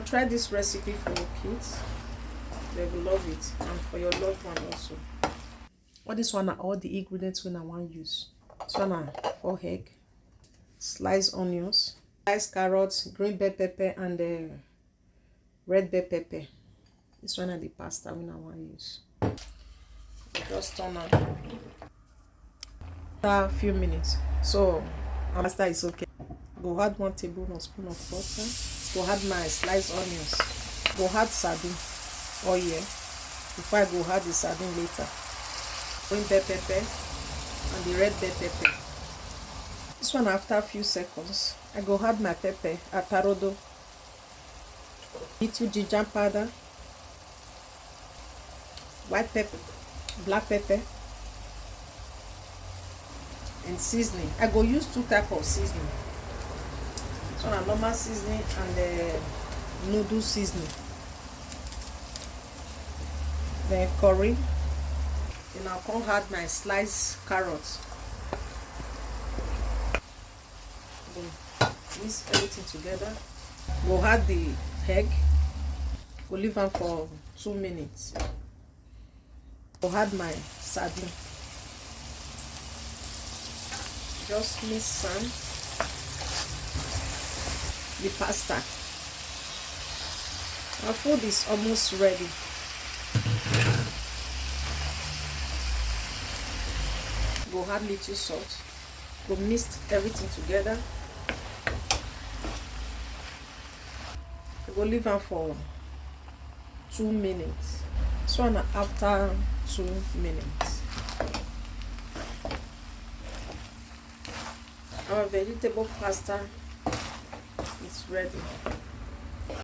can try this recipe for your kids. They will love it, and for your loved one also. All this one are all the ingredients when I want use. This one are 4 egg, sliced onions, sliced carrots, green bell pepper, and red bell pepper. This one are the pasta when I want use. Just turn on after a few minutes. So our pasta is okay. Go add 1 tablespoon of butter. Go add my sliced onions. Go add sardine oil before I go add the sardine later. Green bell pepper and the red bell pepper. This one after a few seconds, I go add my pepper, atarodo, little ginger powder, white pepper, black pepper, and seasoning. I go use 2 types of seasoning. This one are normal seasoning and noodle seasoning. Then curry. Then I'll come add my sliced carrots. Mix everything together. Go add the egg. Go leave them for 2 minutes. Go add my sardine. Just mix some. The pasta. Our food is almost ready. Go add little salt. Go mix everything together. Go leave them for 2 minutes. So after 2 minutes, our vegetable pasta is ready.